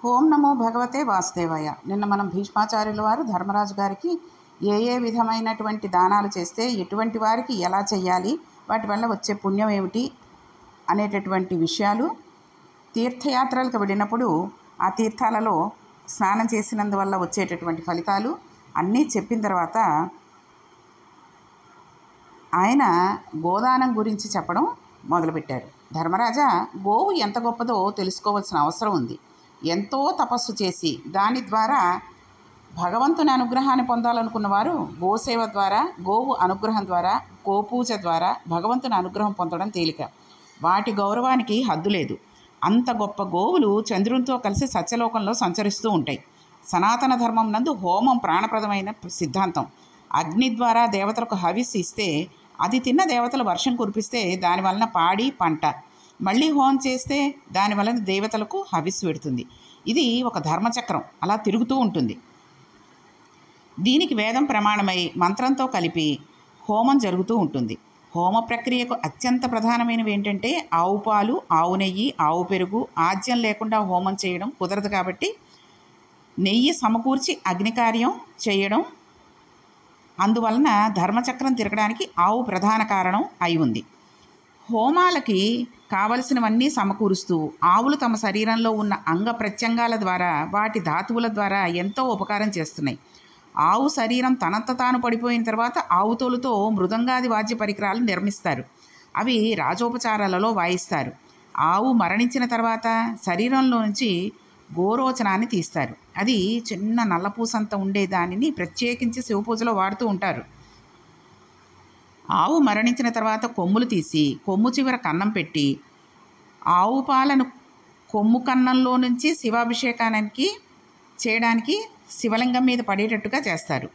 ఓం నమో భగవతే వాసుదేవాయ. నిన్న మనం భీష్మాచార్యుల వారు ధర్మరాజు గారికి ఏ విధమైనటువంటి దానాలు చేస్తే ఎటువంటి వారికి ఎలా చేయాలి, వాటి వల్ల వచ్చే పుణ్యం ఏమిటి అనేటటువంటి విషయాలు, తీర్థయాత్రలకు వెళ్ళినప్పుడు ఆ తీర్థాలలో స్నానం చేసినందువల్ల వచ్చేటటువంటి ఫలితాలు అన్నీ చెప్పిన తర్వాత ఆయన గోదానం గురించి చెప్పడం మొదలుపెట్టారు. ధర్మరాజా, గోవు ఎంత గొప్పదో తెలుసుకోవాల్సిన అవసరం ఉంది. ఎంతో తపస్సు చేసి దాని ద్వారా భగవంతుని అనుగ్రహాన్ని పొందాలనుకున్న వారు గోసేవ ద్వారా, గోవు అనుగ్రహం ద్వారా, గోపూజ ద్వారా భగవంతుని అనుగ్రహం పొందడం తేలిక. వాటి గౌరవానికి హద్దు లేదు. అంత గొప్ప గోవులు చంద్రునితో కలిసి సత్యలోకంలో సంచరిస్తూ ఉంటాయి. సనాతన ధర్మం నందు హోమం ప్రాణప్రదమైన సిద్ధాంతం. అగ్ని ద్వారా దేవతలకు హవిస్సు ఇస్తే అది తిన్న దేవతలు వర్షం కురిపిస్తే దాని వలన పాడి పంట, మళ్ళీ హోమం చేస్తే దాని వలన దేవతలకు హవిస్సు పెడుతుంది. ఇది ఒక ధర్మచక్రం, అలా తిరుగుతూ ఉంటుంది. దీనికి వేదం ప్రమాణమై మంత్రంతో కలిపి హోమం జరుగుతూ ఉంటుంది. హోమ ప్రక్రియకు అత్యంత ప్రధానమైనవి ఏంటంటే ఆవు పాలు, ఆవు నెయ్యి, ఆవు పెరుగు. ఆజ్యం లేకుండా హోమం చేయడం కుదరదు కాబట్టి నెయ్యి సమకూర్చి అగ్నికార్యం చేయడం. అందువలన ధర్మచక్రం తిరగడానికి ఆవు ప్రధాన కారణం అయి ఉంది. హోమాలకి కావలసినవన్నీ సమకూరుస్తూ ఆవులు తమ శరీరంలో ఉన్న అంగ ప్రత్యంగాల ద్వారా, వాటి ధాతువుల ద్వారా ఎంతో ఉపకారం చేస్తున్నాయి. ఆవు శరీరం తనంత తాను పడిపోయిన తర్వాత ఆవు తోలుతో మృదంగాది వాద్య పరికరాలు నిర్మిస్తారు. అవి రాజోపచారాలలో వాయిస్తారు. ఆవు మరణించిన తర్వాత శరీరంలో నుంచి గోరోచనాన్ని తీస్తారు. అది చిన్న నల్లపూసంత ఉండే దానిని ప్రత్యేకించి శివపూజలో వాడుతూ ఉంటారు. ఆవు మరణించిన తర్వాత కొమ్ములు తీసి కొమ్ము చివర కన్నం పెట్టి ఆవు పాలను కొమ్ము కన్నంలో నుంచి శివాభిషేకానికి చేయడానికి శివలింగం మీద పడేటట్టుగా చేస్తారు.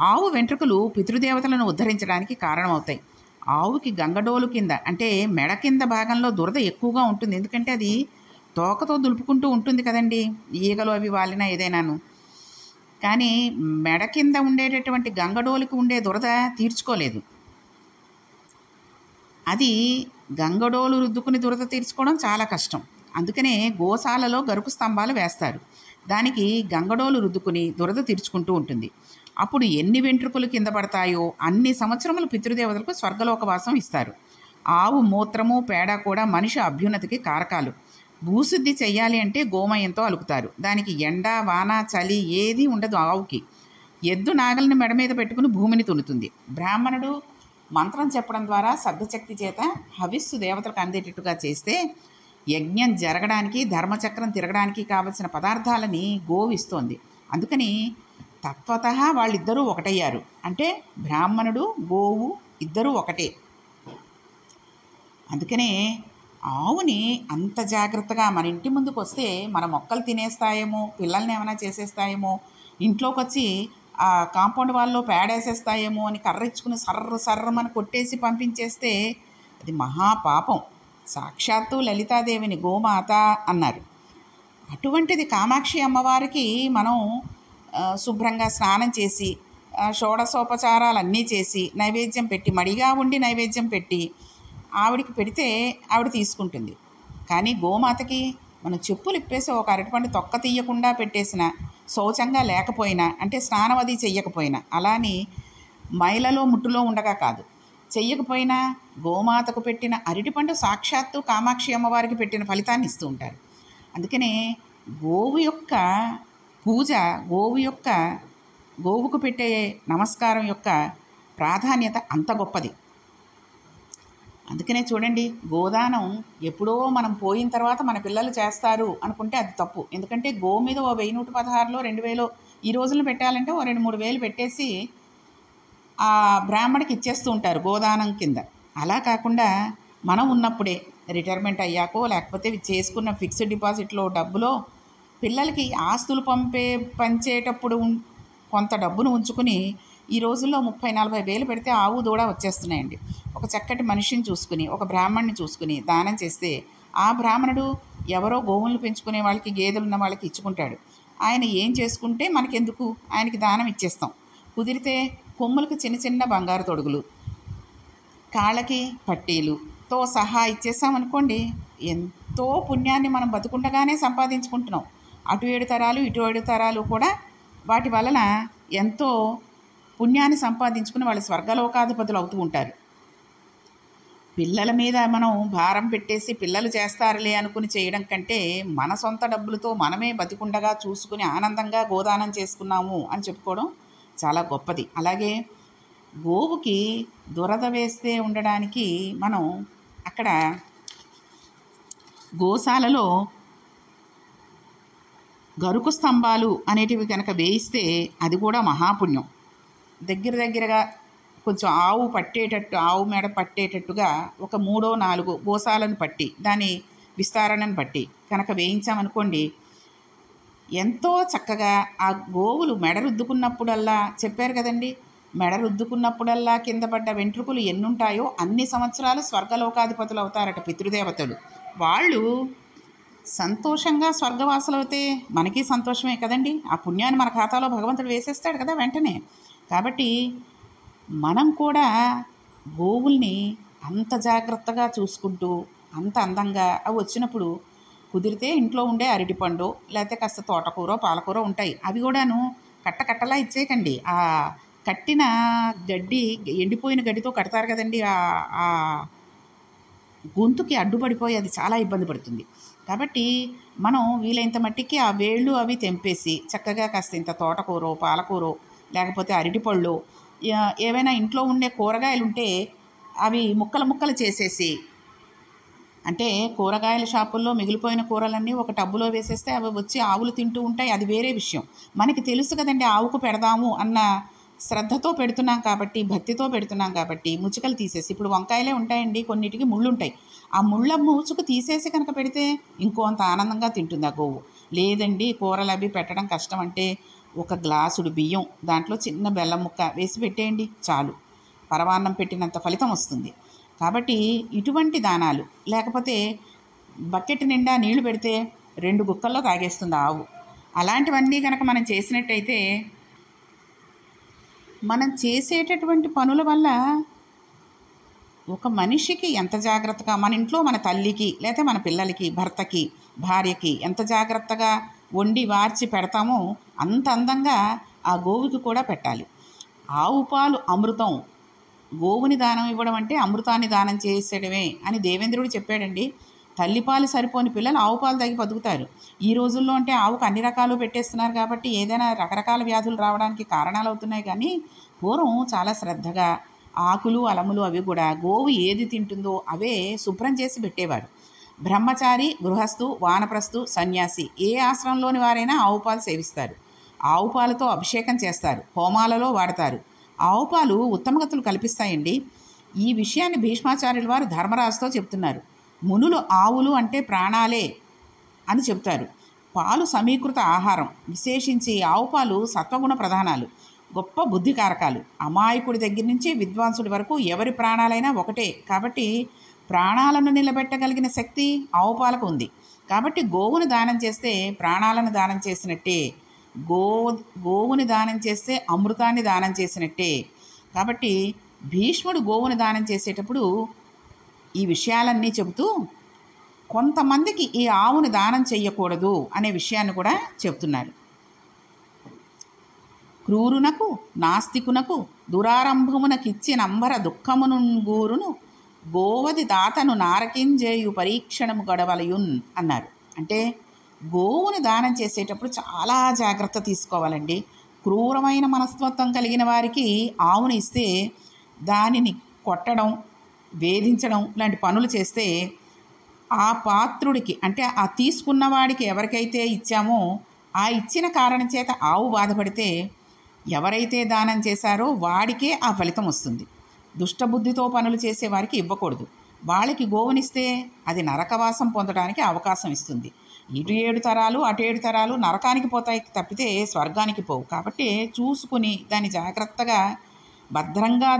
ఆవు వెంట్రుకలు పితృదేవతలను ఉద్ధరించడానికి కారణమవుతాయి. ఆవుకి గంగడోలు కింద అంటే మెడ కింద భాగంలో దురద ఎక్కువగా ఉంటుంది. ఎందుకంటే అది తోకతో దులుపుకుంటూ ఉంటుంది కదండి, ఈగలు అవి వాలినా ఏదైనాను. కానీ మెడ కింద ఉండేటటువంటి గంగడోలుకి ఉండే దురద తీర్చుకోలేదు. అది గంగడోలు రుద్దుకుని దురద తీర్చుకోవడం చాలా కష్టం. అందుకనే గోశాలలో గరుకు స్తంభాలు వేస్తారు. దానికి గంగడోలు రుద్దుకుని దురద తీర్చుకుంటూ ఉంటుంది. అప్పుడు ఎన్ని వెంట్రుకలు కింద పడతాయో అన్ని సంవత్సరములు పితృదేవతలకు స్వర్గలోకవాసం ఇస్తారు. ఆవు మూత్రము పేడ కూడా మనిషి అభ్యున్నతికి కారకాలు. భూశుద్ధి చెయ్యాలి అంటే గోమయంతో అలుకుతారు. దానికి ఎండ వాన చలి ఏదీ ఉండదు. ఆవుకి ఎద్దు నాగలిని మెడ మీద పెట్టుకుని భూమిని తులుతుంది. బ్రాహ్మణుడు మంత్రం చెప్పడం ద్వారా శబ్దశక్తి చేత హవిస్సు దేవతలకు అందేటట్టుగా చేస్తే యజ్ఞం జరగడానికి, ధర్మచక్రం తిరగడానికి కావలసిన పదార్థాలని గోవు ఇస్తోంది. అందుకని తత్వత వాళ్ళిద్దరూ ఒకటయ్యారు. అంటే బ్రాహ్మణుడు గోవు ఇద్దరూ ఒకటే. అందుకనే ఆవుని అంత జాగ్రత్తగా మన ఇంటి ముందుకు వస్తే మన మొక్కలు తినేస్తాయేమో, పిల్లల్ని ఏమైనా చేసేస్తాయేమో, ఇంట్లోకి వచ్చి ఆ కాంపౌండ్ వాళ్ళలో పేడేసేస్తాయేమో అని కర్ర ఇచ్చుకుని సర్రమని కొట్టేసి పంపించేస్తే అది మహాపాపం. సాక్షాత్తు లలితాదేవిని గోమాత అన్నారు. అటువంటిది కామాక్షి అమ్మవారికి మనం శుభ్రంగా స్నానం చేసి షోడశోపచారాలన్నీ చేసి నైవేద్యం పెట్టి, మడిగా ఉండి నైవేద్యం పెట్టి ఆవిడికి పెడితే ఆవిడ తీసుకుంటుంది. కానీ గోమాతకి మనం చెప్పులు ఇప్పేసి ఒక అరటిపండు తొక్క తీయకుండా పెట్టేసిన, శౌచంగా లేకపోయినా అంటే స్నానం అది చెయ్యకపోయినా, అలాని మైలలో ముట్టులో ఉండగా కాదు, చెయ్యకపోయినా గోమాతకు పెట్టిన అరటిపండు సాక్షాత్తు కామాక్షి అమ్మవారికి పెట్టిన ఫలితాన్ని ఇస్తూ ఉంటారు. అందుకనే గోవు యొక్క పూజ, గోవుకు పెట్టే నమస్కారం యొక్క ప్రాధాన్యత అంత గొప్పది. అందుకనే చూడండి, గోదానం ఎప్పుడో మనం పోయిన తర్వాత మన పిల్లలు చేస్తారు అనుకుంటే అది తప్పు. ఎందుకంటే గో మీద ఓ 1116లో 2000 ఈ రోజుల్లో పెట్టాలంటే ఓ 2-3 వేలు పెట్టేసి ఆ బ్రాహ్మడికి ఇచ్చేస్తూ ఉంటారు గోదానం కింద. అలా కాకుండా మనం ఉన్నప్పుడే రిటైర్మెంట్ అయ్యాకో లేకపోతే చేసుకున్న ఫిక్స్డ్ డిపాజిట్లో డబ్బులో పిల్లలకి ఆస్తులు పంచేటప్పుడు కొంత డబ్బును ఉంచుకుని ఈ రోజుల్లో 30-40 వేలు పెడితే ఆవు దూడ వచ్చేస్తున్నాయండి. ఒక చక్కటి మనిషిని చూసుకుని, ఒక బ్రాహ్మణ్ణి చూసుకుని దానం చేస్తే ఆ బ్రాహ్మణుడు ఎవరో గోవులను పెంచుకునే వాళ్ళకి, గేదెలున్న వాళ్ళకి ఇచ్చుకుంటాడు. ఆయన ఏం చేసుకుంటే మనకెందుకు, ఆయనకి దానం ఇచ్చేస్తాం. కుదిరితే కొమ్ములకు చిన్న చిన్న బంగారు తొడుగులు, కాళ్ళకి పట్టీలుతో సహా ఇచ్చేసామనుకోండి, ఎంతో పుణ్యాన్ని మనం బతుకుండగానే సంపాదించుకుంటున్నాం. అటు 7 తరాలు ఇటు 7 తరాలు కూడా వాటి వలన ఎంతో పుణ్యాన్ని సంపాదించుకుని వాళ్ళు స్వర్గలోకాధిపతులు అవుతూ ఉంటారు. పిల్లల మీద మనం భారం పెట్టేసి పిల్లలు చేస్తారులే అనుకుని చేయడం కంటే మన సొంత డబ్బులతో మనమే బతికుండగా చూసుకుని ఆనందంగా గోదానం చేసుకున్నాము అని చెప్పుకోవడం చాలా గొప్పది. అలాగే గోవుకి దురద వేస్తే ఉండడానికి మనం అక్కడ గోశాలలో గరుకు స్తంభాలు అనేటివి కనుక వేయిస్తే అది కూడా మహాపుణ్యం. దగ్గరగా కొంచెం ఆవు మెడ పట్టేటట్టుగా ఒక 3-4 గోశాలను పట్టి దాని విస్తరణను బట్టి కనుక వేయించామనుకోండి, ఎంతో చక్కగా ఆ గోవులు మెడ రుద్దుకున్నప్పుడల్లా చెప్పారు కదండి, మెడ రుద్దుకున్నప్పుడల్లా కింద పడ్డ వెంట్రుకలు ఎన్నుంటాయో అన్ని సంవత్సరాలు స్వర్గలోకాధిపతులు అవుతారట పితృదేవతలు. వాళ్ళు సంతోషంగా స్వర్గవాసులు అయితే మనకి సంతోషమే కదండి. ఆ పుణ్యాన్ని మన ఖాతాలో భగవంతుడు వేసేస్తాడు కదా వెంటనే. కాబట్టి మనం కూడా గోవుల్ని అంత జాగ్రత్తగా చూసుకుంటూ అంత అందంగా అవి వచ్చినప్పుడు కుదిరితే ఇంట్లో ఉండే అరటిపండు లేకపోతే కాస్త తోటకూర పాలకూర ఉంటాయి, అవి కూడాను కట్టలా ఇచ్చేయకండి. ఆ కట్టిన గడ్డి ఎండిపోయిన గడ్డితో కడతారు కదండి, ఆ గొంతుకి అడ్డుపడిపోయి అది చాలా ఇబ్బంది పడుతుంది. కాబట్టి మనం వీలైనంత మట్టికి ఆ వేళ్ళు అవి తెంపేసి చక్కగా కాస్త ఇంత తోటకూరో పాలకూరో లేకపోతే అరటిపళ్ళు ఏవైనా ఇంట్లో ఉండే కూరగాయలు ఉంటే అవి ముక్కలు చేసేసి, అంటే కూరగాయల షాపుల్లో మిగిలిపోయిన కూరలన్నీ ఒక టబ్బులో వేసేస్తే అవి వచ్చి ఆవులు తింటూ ఉంటాయి, అది వేరే విషయం. మనకి తెలుసు కదండి ఆవుకు పెడదాము అన్న శ్రద్ధతో పెడుతున్నాం కాబట్టి, భక్తితో పెడుతున్నాం కాబట్టి ముచ్చుకలు తీసేసి, ఇప్పుడు వంకాయలే ఉంటాయండి కొన్నిటికి ముళ్ళు ఉంటాయి, ఆ ముళ్ళ ముచ్చుకు తీసేసి కనుక పెడితే ఇంకో అంత ఆనందంగా తింటుంది ఆ గోవు. లేదండి కూరలు అవి పెట్టడం కష్టం అంటే ఒక గ్లాసుడు బియ్యం దాంట్లో చిన్న బెల్లం ముక్క వేసి పెట్టేయండి చాలు, పరమాన్నం పెట్టినంత ఫలితం వస్తుంది. కాబట్టి ఇటువంటి దానాలు, లేకపోతే బకెట్ నిండా నీళ్లు పెడితే 2 గుక్కల్లో తాగేస్తుంది ఆవు. అలాంటివన్నీ కనుక మనం చేసినట్టయితే మనం చేసేటటువంటి పనుల వల్ల ఒక మనిషికి ఎంత జాగ్రత్తగా మన ఇంట్లో మన తల్లికి లేకపోతే మన పిల్లలకి భర్తకి భార్యకి ఎంత జాగ్రత్తగా వండి వార్చి పెడతామో అంత అందంగా ఆ గోవుకి కూడా పెట్టాలి. ఆవు పాలు అమృతం, గోవుని దానం ఇవ్వడం అంటే అమృతాన్ని దానం చేసేయడమే అని దేవేంద్రుడు చెప్పాడండి. తల్లిపాలు సరిపోని పిల్లలు ఆవు పాలు తాగి బతుకుతారు. ఈ రోజుల్లో అంటే ఆవుకు అన్ని రకాలు పెట్టేస్తున్నారు కాబట్టి ఏదైనా రకరకాల వ్యాధులు రావడానికి కారణాలు అవుతున్నాయి. కానీ పూర్వం చాలా శ్రద్ధగా ఆకులు అలములు అవి కూడా గోవు ఏది తింటుందో అవే శుభ్రం చేసి పెట్టేవారు. బ్రహ్మచారి, గృహస్థు, వానప్రస్థు, సన్యాసి ఏ ఆశ్రమంలోని వారైనా ఆవు పాలు సేవిస్తారు. ఆవు పాలతో అభిషేకం చేస్తారు, హోమాలలో వాడతారు. ఆవు పాలు ఉత్తమగతులు కల్పిస్తాయండి. ఈ విషయాన్ని భీష్మాచార్యుల వారు ధర్మరాజుతో చెప్తున్నారు. మునులు ఆవులు అంటే ప్రాణాలే అని చెప్తారు. పాలు సమీకృత ఆహారం, విశేషించి ఆవు పాలు సత్వగుణ ప్రధానాలు, గొప్ప బుద్ధి కారకాలు. అమాయకుడి దగ్గర నుంచి విద్వాంసుడి వరకు ఎవరి ప్రాణాలైనా ఒకటే కాబట్టి ప్రాణాలను నిలబెట్టగలిగిన శక్తి ఆవు పాలకు ఉంది. కాబట్టి గోవుని దానం చేస్తే ప్రాణాలను దానం చేసినట్టే, గోవుని దానం చేస్తే అమృతాన్ని దానం చేసినట్టే. కాబట్టి భీష్ముడు గోవుని దానం చేసేటప్పుడు ఈ విషయాలన్నీ చెబుతూ కొంతమందికి ఈ ఆవుని దానం చెయ్యకూడదు అనే విషయాన్ని కూడా చెప్తున్నారు. క్రూరునకు నాస్తికునకు దురారంభమునకిచ్చినంబర దుఃఖమును గూరును గోవది దాతను నారకింజేయు పరీక్షణము గడవలయున్ అన్నారు. అంటే గోవుని దానం చేసేటప్పుడు చాలా జాగ్రత్త తీసుకోవాలండి. క్రూరమైన మనస్తత్వం కలిగిన వారికి ఆవుని ఇస్తే దానిని కొట్టడం, వేధించడం లాంటి పనులు చేస్తే ఆ పాత్రుడికి అంటే ఆ తీసుకున్నవాడికి ఎవరికైతే ఇచ్చామో ఆ ఇచ్చిన కారణం చేత ఆవు బాధపడితే ఎవరైతే దానం చేశారో వాడికే ఆ ఫలితం వస్తుంది. దుష్టబుద్ధితో పనులు చేసేవారికి ఇవ్వకూడదు. వాళ్ళకి గోవునిస్తే అది నరకవాసం పొందడానికి అవకాశం ఇస్తుంది. ఇటు 7 తరాలు అటు 7 తరాలు నరకానికి పోతాయి తప్పితే స్వర్గానికి పోవు. కాబట్టి చూసుకుని దాన్ని జాగ్రత్తగా భద్రంగా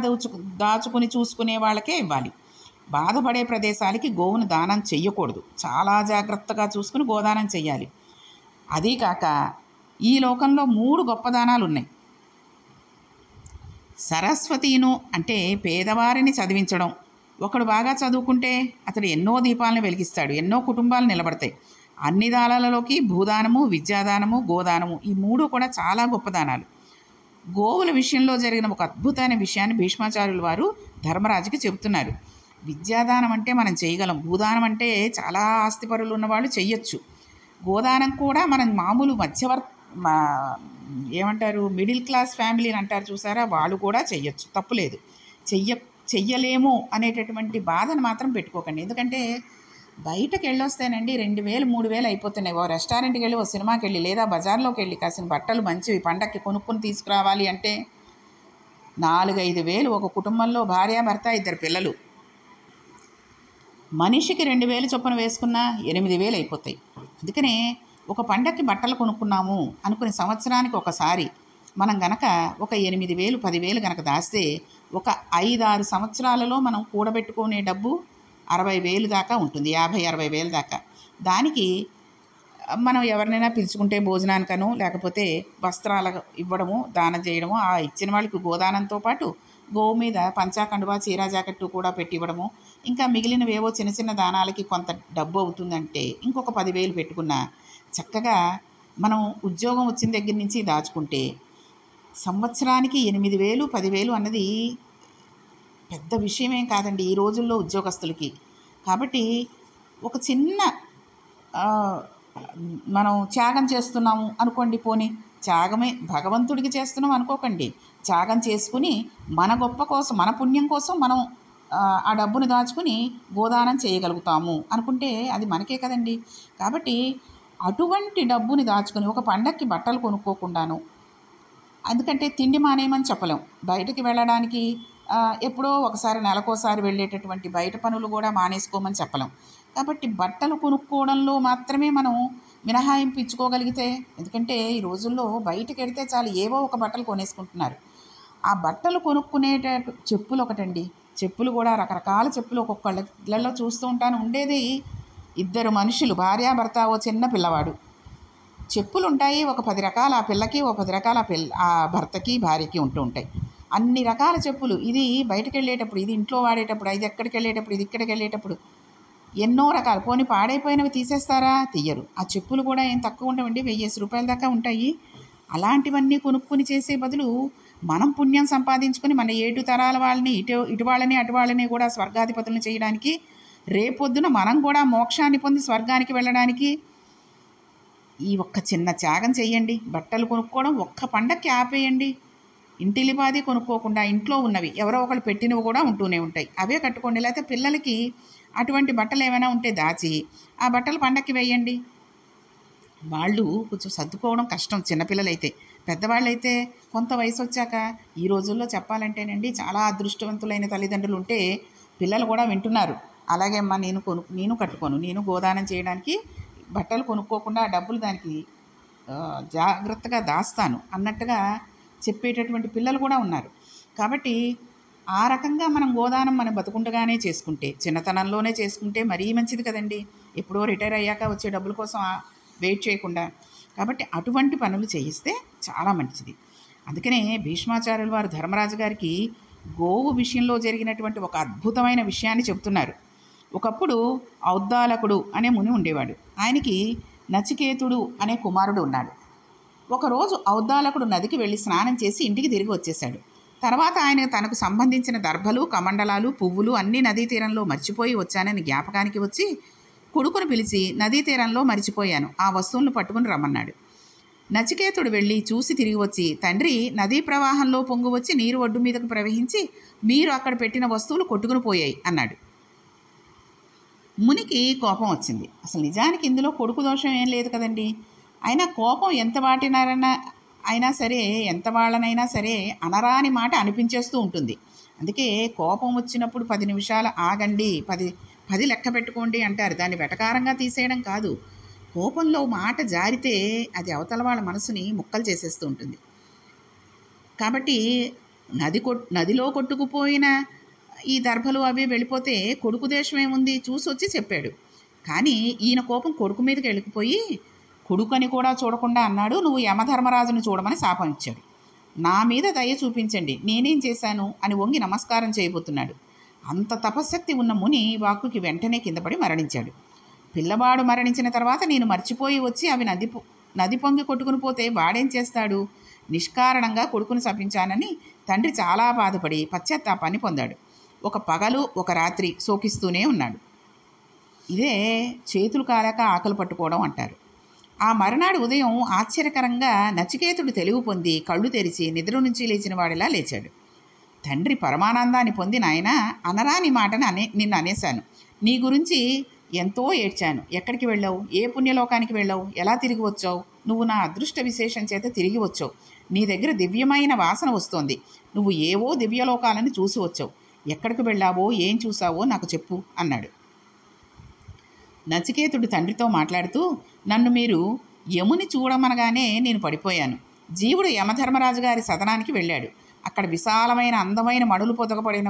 దాచుకుని చూసుకునే వాళ్ళకే ఇవ్వాలి. బాధపడే ప్రదేశాలకి గోవును దానం చెయ్యకూడదు. చాలా జాగ్రత్తగా చూసుకుని గోదానం చెయ్యాలి. అదీ కాక ఈ లోకంలో 3 గొప్ప దానాలు ఉన్నాయి. సరస్వతీను అంటే పేదవారిని చదివించడం. ఒకడు బాగా చదువుకుంటే అతడు ఎన్నో దీపాలను వెలిగిస్తాడు, ఎన్నో కుటుంబాలు నిలబడతాయి. అన్ని దానాలలోకి భూదానము, విద్యాదానము, గోదానము ఈ మూడు కూడా చాలా గొప్ప దానాలు. గోవుల విషయంలో జరిగిన ఒక అద్భుతమైన విషయాన్ని భీష్మాచార్యుల వారు ధర్మరాజుకి చెబుతున్నారు. విద్యాదానం అంటే మనం చేయగలం, భూదానం అంటే చాలా ఆస్తిపరులు ఉన్నవాళ్ళు చెయ్యొచ్చు, గోదానం కూడా మనం మామూలు ఏమంటారు మిడిల్ క్లాస్ ఫ్యామిలీ అంటారు చూసారా, వాళ్ళు కూడా చెయ్యొచ్చు, తప్పులేదు. చెయ్యలేము అనేటటువంటి బాధను మాత్రం పెట్టుకోకండి. ఎందుకంటే బయటకు వెళ్ళొస్తేనండి 2000 3000 అయిపోతున్నాయి. ఓ రెస్టారెంట్కి వెళ్ళి, ఓ సినిమాకి వెళ్ళి, లేదా బజార్లోకి వెళ్ళి కాసిన బట్టలు మంచివి పండక్కి కొనుక్కొని తీసుకురావాలి అంటే 4-5 వేలు. ఒక కుటుంబంలో భార్యాభర్త 2 పిల్లలు, మనిషికి 2000 చొప్పున వేసుకున్నా 8000 అయిపోతాయి. అందుకనే ఒక పండక్కి బట్టలు కొనుక్కున్నాము అనుకునే సంవత్సరానికి ఒకసారి మనం గనక ఒక 8000 10,000 గనక దాస్తే ఒక 5-6 సంవత్సరాలలో మనం కూడబెట్టుకునే డబ్బు 60,000 దాకా ఉంటుంది, 50-60,000 దాకా. దానికి మనం ఎవరినైనా పిలుచుకుంటే భోజనానికనో లేకపోతే వస్త్రాలు ఇవ్వడము, దానం చేయడము, ఆ ఇచ్చిన వాళ్ళకి గోదానంతో పాటు గోవు మీద పంచా కండువా చీరా జాకెట్టు కూడా పెట్టి ఇవ్వడము, ఇంకా మిగిలినవేవో చిన్న చిన్న దానాలకి కొంత డబ్బు అవుతుందంటే ఇంకొక 10,000 పెట్టుకున్న చక్కగా మనం ఉద్యోగం వచ్చిన దగ్గర నుంచి దాచుకుంటే సంవత్సరానికి 8,000 10,000 అన్నది పెద్ద విషయమేం కాదండి ఈ రోజుల్లో ఉద్యోగస్తులకి. కాబట్టి ఒక చిన్న మనం త్యాగం చేస్తున్నాము అనుకోండి, పోనీ త్యాగమే భగవంతుడికి చేస్తున్నాం అనుకోకండి, త్యాగం చేసుకుని మన గొప్ప కోసం మన పుణ్యం కోసం మనం ఆ డబ్బును దాచుకుని గోదానం చేయగలుగుతాము అనుకుంటే అది మనకే కదండి. కాబట్టి అటువంటి డబ్బుని దాచుకొని ఒక పండక్కి బట్టలు కొనుక్కోకుండాను, ఎందుకంటే తిండి మానేయమని చెప్పలేం, బయటకి వెళ్ళడానికి ఎప్పుడో ఒకసారి నెలకోసారి వెళ్ళేటటువంటి బయట పనులు కూడా మానేసుకోమని చెప్పలేం. కాబట్టి బట్టలు కొనుక్కోవడంలో మాత్రమే మనం మినహాయింపు ఇచ్చుకోగలిగితే, ఎందుకంటే ఈ రోజుల్లో బయటకు వెడితే చాలు ఏవో ఒక బట్టలు కొనేసుకుంటున్నారు. ఆ బట్టలు కొనుక్కునేటట్టు చెప్పులు ఒకటండి, చెప్పులు కూడా రకరకాల చెప్పులు ఒక్కొక్కళ్ళ ఇళ్ళల్లో చూస్తూ ఉంటాను. ఉండేది 2 మనుషులు, భార్యాభర్త, ఓ చిన్న పిల్లవాడు. చెప్పులు ఉంటాయి ఒక 10 రకాల ఆ పిల్లకి, ఓ 10 రకాల ఆ భర్తకి భార్యకి ఉంటూ ఉంటాయి. అన్ని రకాల చెప్పులు, ఇది బయటకు వెళ్ళేటప్పుడు, ఇది ఇంట్లో వాడేటప్పుడు, ఇది ఎక్కడికి వెళ్ళేటప్పుడు, ఇది ఇక్కడికి వెళ్ళేటప్పుడు ఎన్నో రకాలు. పోనీ పాడైపోయినవి తీసేస్తారా? తీయరు. ఆ చెప్పులు కూడా ఏం తక్కువ ఉండవండి, 1000 రూపాయల దాకా ఉంటాయి. అలాంటివన్నీ కొనుక్కొని చేసే బదులు మనం పుణ్యం సంపాదించుకొని మన ఏటు తరాల వాళ్ళని ఇటు వాళ్ళని అటు వాళ్ళని కూడా స్వర్గాధిపతులను చేయడానికి, రేపొద్దున మనం కూడా మోక్షాన్ని పొంది స్వర్గానికి వెళ్ళడానికి ఈ ఒక్క చిన్న త్యాగం చెయ్యండి. బట్టలు కొనుక్కోవడం ఒక్క పండక్కి ఆపేయండి. ఇంటిలిపాది కొనుక్కోకుండా ఇంట్లో ఉన్నవి ఎవరో ఒకళ్ళు పెట్టినవి కూడా ఉంటూనే ఉంటాయి, అవే కట్టుకోండి. లేకపోతే పిల్లలకి అటువంటి బట్టలు ఏమైనా ఉంటే దాచి ఆ బట్టలు పండక్కి వేయండి. వాళ్ళు కొంచెం సర్దుకోవడం కష్టం చిన్నపిల్లలైతే. పెద్దవాళ్ళైతే కొంత వయసు వచ్చాక, ఈ రోజుల్లో చెప్పాలంటేనండి చాలా అదృష్టవంతులైన తల్లిదండ్రులు ఉంటే పిల్లలు కూడా వింటున్నారు. అలాగే అమ్మ నేను కట్టుకోను, నేను గోదానం చేయడానికి బట్టలు కొనుక్కోకుండా డబ్బులు దానికి జాగ్రత్తగా దాస్తాను అన్నట్టుగా చెప్పేటటువంటి పిల్లలు కూడా ఉన్నారు. కాబట్టి ఆ రకంగా మనం గోదానం మనం బతుకుండగానే చేసుకుంటే, చిన్నతనంలోనే చేసుకుంటే మరీ మంచిది కదండి, ఎప్పుడో రిటైర్ అయ్యాక వచ్చే డబ్బుల కోసం వెయిట్ చేయకుండా. కాబట్టి అటువంటి పనులు చేయిస్తే చాలా మంచిది. అందుకనే భీష్మాచార్యుల వారు ధర్మరాజు గారికి గోవు విషయంలో జరిగినటువంటి ఒక అద్భుతమైన విషయాన్ని చెబుతున్నారు. ఒకప్పుడు ఔద్దాలకుడు అనే ముని ఉండేవాడు. ఆయనకి నచికేతుడు అనే కుమారుడు ఉన్నాడు. ఒకరోజు ఔద్దాలకుడు నదికి వెళ్ళి స్నానం చేసి ఇంటికి తిరిగి వచ్చేశాడు. తర్వాత ఆయన తనకు సంబంధించిన దర్భలు, కమండలాలు, పువ్వులు అన్నీ నదీ తీరంలో మర్చిపోయి వచ్చానని జ్ఞాపకానికి వచ్చి కొడుకును పిలిచి, నదీ తీరంలో మరిచిపోయాను, ఆ వస్తువులను పట్టుకుని రమ్మన్నాడు. నచికేతుడు వెళ్ళి చూసి తిరిగి వచ్చి, తండ్రి, నదీ ప్రవాహంలో పొంగు వచ్చి నీరు ఒడ్డు మీదకు ప్రవహించి మీరు అక్కడ పెట్టిన వస్తువులు కొట్టుకుని పోయాయి అన్నాడు. మునికి కోపం వచ్చింది. అసలు నిజానికి ఇందులో కొడుకు దోషం ఏం లేదు కదండి. అయినా కోపం ఎంత వాటినారన్నా అయినా సరే, ఎంత వాళ్ళనైనా సరే అనరాని మాట అనిపించేస్తూ ఉంటుంది. అందుకే కోపం వచ్చినప్పుడు 10 నిమిషాలు ఆగండి, 10 లెక్క పెట్టుకోండి అంటారు. దాన్ని వెటకారంగా తీసేయడం కాదు. కోపంలో మాట జారితే అది అవతల వాళ్ళ మనసుని ముక్కలు చేసేస్తూ ఉంటుంది. కాబట్టి నదిలో కొట్టుకుపోయిన ఈ దర్భలు అవి వెళ్ళిపోతే కొడుకు దేశం ఏముంది, చూసి వచ్చి చెప్పాడు. కానీ ఈయన కోపం కొడుకు మీదకి వెళ్ళిపోయి కొడుకని కూడా చూడకుండా అన్నాడు, నువ్వు యమధర్మరాజును చూడమని శాపం ఇచ్చాడు. నా మీద దయ చూపించండి, నేనేం చేశాను అని వంగి నమస్కారం చేయబోతున్నాడు. అంత తపశ్శక్తి ఉన్న ముని వాక్కుకి వెంటనే కిందపడి మరణించాడు. పిల్లవాడు మరణించిన తర్వాత నేను మర్చిపోయి వచ్చి అవి నది పొంగి కొట్టుకుని పోతే వాడేం చేస్తాడు? నిష్కారణంగా కొడుకును శపించానని తండ్రి చాలా బాధపడి పశ్చాత్తాపాన్ని పొందాడు. ఒక పగలు ఒక రాత్రి శోకిస్తూనే ఉన్నాడు. ఇదే చేతులు కాలాక ఆకలి పట్టుకోవడం అంటారు. ఆ మరునాడు ఉదయం ఆశ్చర్యకరంగా నచికేతుడు తెలివి పొంది కళ్ళు తెరిచి నిద్ర నుంచి లేచిన వాడిలా లేచాడు. తండ్రి పరమానందాన్ని పొంది, నాయనా, అనరాని మాటను నిన్ను అనేశాను. నీ గురించి ఎంతో ఏడ్చాను. ఎక్కడికి వెళ్ళావు? ఏ పుణ్యలోకానికి వెళ్ళావు? ఎలా తిరిగి వచ్చావు? నువ్వు నా అదృష్ట విశేషం చేత తిరిగి వచ్చావు. నీ దగ్గర దివ్యమైన వాసన వస్తోంది. నువ్వు ఏవో దివ్యలోకాలను చూసి వచ్చావు. ఎక్కడికి వెళ్ళావో, ఏం చూసావో నాకు చెప్పు అన్నాడు. నచికేతుడు తండ్రితో మాట్లాడుతూ, నన్ను మీరు యముని చూడమనగానే నేను పడిపోయాను. జీవుడు యమధర్మరాజు గారి సదనానికి వెళ్ళాడు. అక్కడ విశాలమైన అందమైన మడులు పొదగబడిన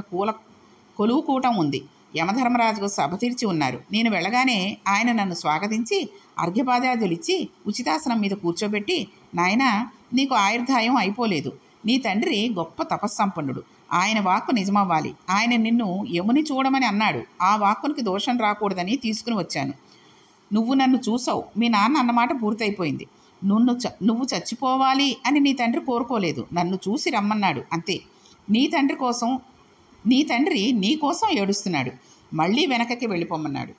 కొలువు కూటం ఉంది. యమధర్మరాజు సభ తీర్చి ఉన్నారు. నేను వెళ్ళగానే ఆయన నన్ను స్వాగతించి అర్ఘ్యపాదాదులిచ్చి ఉచితాసనం మీద కూర్చోబెట్టి, నాయనా, నీకు ఆయుర్దాయం అయిపోలేదు. నీ తండ్రి గొప్ప తపస్సంపన్నుడు. ఆయన వాక్కు నిజమవ్వాలి. ఆయన నిన్ను యముని చూడమని అన్నాడు. ఆ వాక్కునికి దోషం రాకూడదని తీసుకుని వచ్చాను. నువ్వు నన్ను చూసావు. మీ నాన్న అన్నమాట పూర్తయిపోయింది. నువ్వు చచ్చిపోవాలి అని నీ తండ్రి కోరుకోలేదు. నన్ను చూసి రమ్మన్నాడు, అంతే. నీ తండ్రి నీ కోసం ఏడుస్తున్నాడు. మళ్ళీ వెనకకి వెళ్ళిపోమన్నాడు.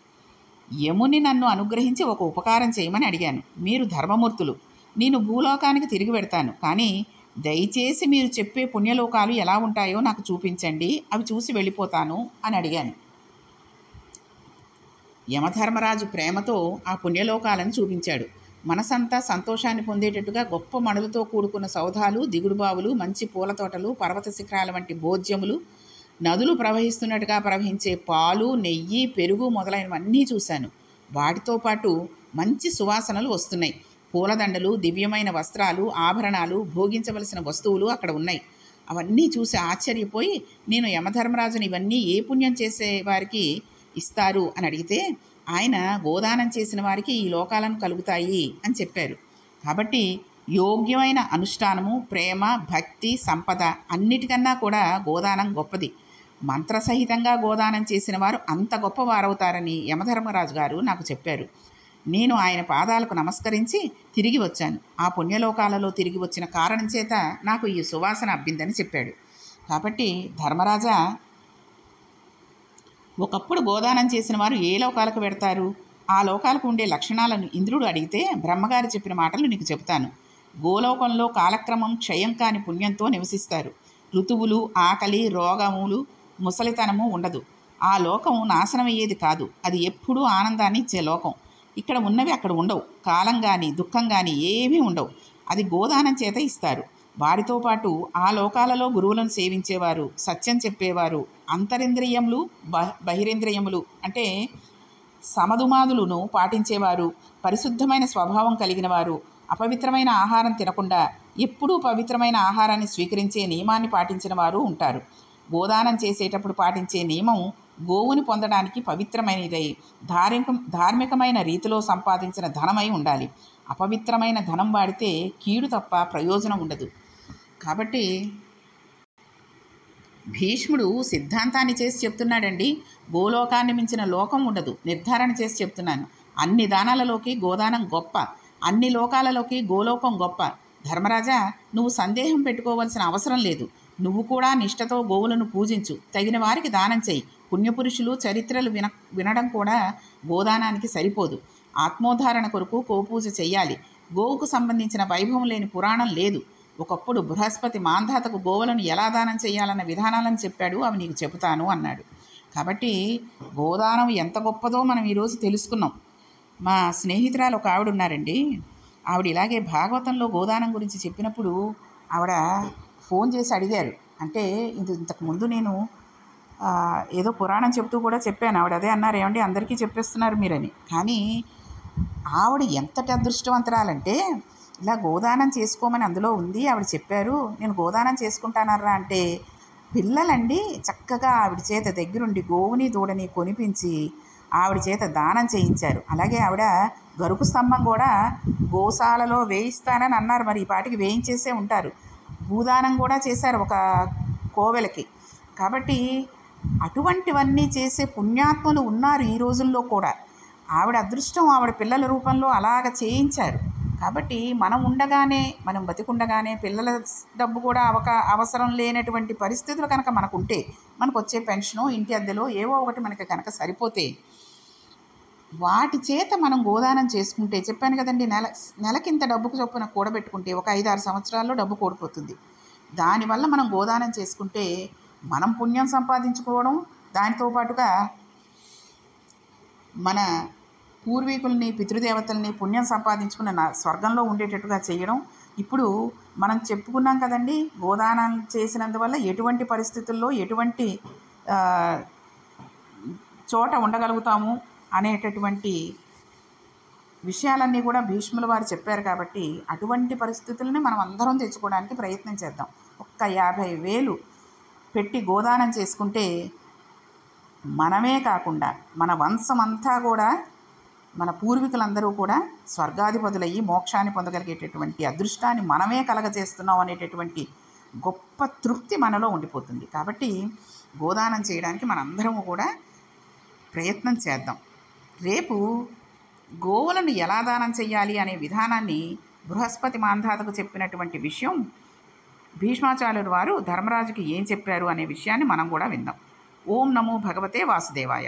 యముని నన్ను అనుగ్రహించి ఒక ఉపకారం చేయమని అడిగాను. మీరు ధర్మమూర్తులు. నేను భూలోకానికి తిరిగి పెడతాను. కానీ దయచేసి మీరు చెప్పే పుణ్యలోకాలు ఎలా ఉంటాయో నాకు చూపించండి. అవి చూసి వెళ్ళిపోతాను అని అడిగాను. యమధర్మరాజు ప్రేమతో ఆ పుణ్యలోకాలను చూపించాడు. మనసంతా సంతోషాన్ని పొందేటట్టుగా గొప్ప మణులతో కూడుకున్న సౌధాలు, దిగుడుబావులు, మంచి పూల తోటలు, పర్వత శిఖరాల వంటి భోజ్యములు, నదులు ప్రవహిస్తున్నట్టుగా ప్రవహించే పాలు, నెయ్యి, పెరుగు మొదలైనవన్నీ చూశాను. వాటితో పాటు మంచి సువాసనలు వస్తున్నాయి. పూలదండలు, దివ్యమైన వస్త్రాలు, ఆభరణాలు, భోగించవలసిన వస్తువులు అక్కడ ఉన్నాయి. అవన్నీ చూసి ఆశ్చర్యపోయి, నేను యమధర్మరాజుని ఇవన్నీ ఏ పుణ్యం చేసే వారికి ఇస్తారు అని అడిగితే, ఆయన గోదానం చేసిన వారికి ఈ లోకాలను కలుగుతాయి అని చెప్పారు. కాబట్టి యోగ్యమైన అనుష్ఠానము, ప్రేమ, భక్తి, సంపద అన్నిటికన్నా కూడా గోదానం గొప్పది. మంత్రసహితంగా గోదానం చేసిన వారు అంత గొప్పవారవుతారని యమధర్మరాజు గారు నాకు చెప్పారు. నేను ఆయన పాదాలకు నమస్కరించి తిరిగి వచ్చాను. ఆ పుణ్యలోకాలలో తిరిగి వచ్చిన కారణం చేత నాకు ఈ సువాసన అబ్బిందని చెప్పాడు. కాబట్టి ధర్మరాజా, ఒకప్పుడు గోదానం చేసిన వారు ఏ లోకాలకు వెడతారు? ఆ లోకాలకు ఉండే లక్షణాలను ఇంద్రుడు అడిగితే బ్రహ్మగారు చెప్పిన మాటలు నీకు చెబుతాను. గోలోకంలో కాలక్రమం క్షయం కాని పుణ్యంతో నివసిస్తారు. ఋతువులు, ఆకలి, రోగములు, ముసలితనము ఉండదు. ఆ లోకం నాశనమయ్యేది కాదు. అది ఎప్పుడూ ఆనందాన్ని ఇచ్చే లోకం. ఇక్కడ ఉన్నవి అక్కడ ఉండవు. కాలం కానీ దుఃఖం కానీ ఏమీ ఉండవు. అది గోదానం చేత ఇస్తారు. వారితో పాటు ఆ లోకాలలో గురువులను సేవించేవారు, సత్యం చెప్పేవారు, అంతరింద్రియములు, బహిరేంద్రియములు అంటే సమధుమాదులను పాటించేవారు, పరిశుద్ధమైన స్వభావం కలిగిన వారు, అపవిత్రమైన ఆహారం తినకుండా ఎప్పుడూ పవిత్రమైన ఆహారాన్ని స్వీకరించే నియమాన్ని పాటించిన వారు ఉంటారు. గోదానం చేసేటప్పుడు పాటించే నియమం గోవుని పొందడానికి పవిత్రమైనదై ధార్మికమైన రీతిలో సంపాదించిన ధనమై ఉండాలి. అపవిత్రమైన ధనం వాడితే కీడు తప్ప ప్రయోజనం ఉండదు. కాబట్టి భీష్ముడు సిద్ధాంతాన్ని చేసి చెప్తున్నాడండి. గోలోకాన్ని మించిన లోకం ఉండదు. నిర్ధారణ చేసి చెప్తున్నాను. అన్ని దానాలలోకి గోదానం గొప్ప. అన్ని లోకాలలోకి గోలోకం గొప్ప. ధర్మరాజా, నువ్వు సందేహం పెట్టుకోవాల్సిన అవసరం లేదు. నువ్వు కూడా నిష్ఠతో గోవులను పూజించు. తగిన వారికి దానం చేయి. పుణ్యపురుషులు చరిత్రలు వినడం కూడా గోదానానికి సరిపోదు. ఆత్మోద్ధారణ కొరకు గోపూజ చెయ్యాలి. గోవుకు సంబంధించిన వైభవం లేని పురాణం లేదు. ఒకప్పుడు బృహస్పతి మాంధాతకు గోవులను ఎలా దానం చేయాలన్న విధానాలను చెప్పాడు. అవి నీకు చెబుతాను అన్నాడు. కాబట్టి గోదానం ఎంత గొప్పదో మనం ఈరోజు తెలుసుకున్నాం. మా స్నేహితురాలు ఒక ఆవిడ ఉన్నారండి. ఆవిడ ఇలాగే భాగవతంలో గోదానం గురించి చెప్పినప్పుడు ఆవిడ ఫోన్ చేసి అడిగారు. అంటే ఇంతకుముందు నేను ఏదో పురాణం చెప్తూ కూడా చెప్పాను. ఆవిడ అదే అన్నారు, ఏమండి అందరికీ చెప్పేస్తున్నారు మీరని. కానీ ఆవిడ ఎంతటి అదృష్టవంతురాలంటే, ఇలా గోదానం చేసుకోమని అందులో ఉంది, ఆవిడ చెప్పారు, నేను గోదానం చేసుకుంటానర్రా అంటే పిల్లలండి చక్కగా ఆవిడ చేత దగ్గరుండి గోవుని దూడని కొనిపించి ఆవిడ చేత దానం చేయించారు. అలాగే ఆవిడ గరుకు స్తంభం కూడా గోశాలలో వేయిస్తానని అన్నారు. మరి ఈ పాటికి వేయించేసే ఉంటారు. భూదానం కూడా చేశారు ఒక కోవెలకి. కాబట్టి అటువంటివన్నీ చేసే పుణ్యాత్ములు ఉన్నారు ఈ రోజుల్లో కూడా. ఆవిడ అదృష్టం ఆవిడ పిల్లల రూపంలో అలాగ చేయించారు. కాబట్టి మనం ఉండగానే, మనం బతికుండగానే పిల్లల డబ్బు కూడా అవసరం లేనటువంటి పరిస్థితులు కనుక మనకుంటే, మనకొచ్చే పెన్షనో, ఇంటి అద్దెలో ఏవో ఒకటి మనకి కనుక సరిపోతే, వాటి చేత మనం గోదానం చేసుకుంటే, చెప్పాను కదండీ, నెలకింత డబ్బుకు చొప్పున కూడబెట్టుకుంటే ఒక 5, 6 సంవత్సరాల్లో డబ్బు కూడిపోతుంది. దానివల్ల మనం గోదానం చేసుకుంటే మనం పుణ్యం సంపాదించుకోవడం, దానితో పాటుగా మన పూర్వీకుల్ని, పితృదేవతల్ని పుణ్యం సంపాదించుకున్న స్వర్గంలో ఉండేటట్టుగా చేయడం. ఇప్పుడు మనం చెప్పుకున్నాం కదండి, గోదానం చేసినందువల్ల ఎటువంటి పరిస్థితుల్లో ఎటువంటి చోట ఉండగలుగుతాము అనేటటువంటి విషయాలన్నీ కూడా భీష్ముల వారు చెప్పారు. కాబట్టి అటువంటి పరిస్థితులని మనం అందరం తెచ్చుకోవడానికి ప్రయత్నం చేద్దాం. ఒక్క 50,000 పెట్టి గోదానం చేసుకుంటే మనమే కాకుండా మన వంశం అంతా కూడా, మన పూర్వీకులందరూ కూడా స్వర్గాధిపతులయ్యి మోక్షాన్ని పొందగలిగేటటువంటి అదృష్టాన్ని మనమే కలగజేస్తున్నాం అనేటటువంటి గొప్ప తృప్తి మనలో ఉండిపోతుంది. కాబట్టి గోదానం చేయడానికి మనందరము కూడా ప్రయత్నం చేద్దాం. రేపు గోవులను ఎలా దానం చేయాలి అనే విధానాన్ని బృహస్పతి మాంధాతకు చెప్పినటువంటి విషయం, భీష్మాచార్యుల వారు ధర్మరాజుకి ఏం చెప్పారు అనే విషయాన్ని మనం కూడా విందాం. ఓం నమో భగవతే వాసుదేవాయ.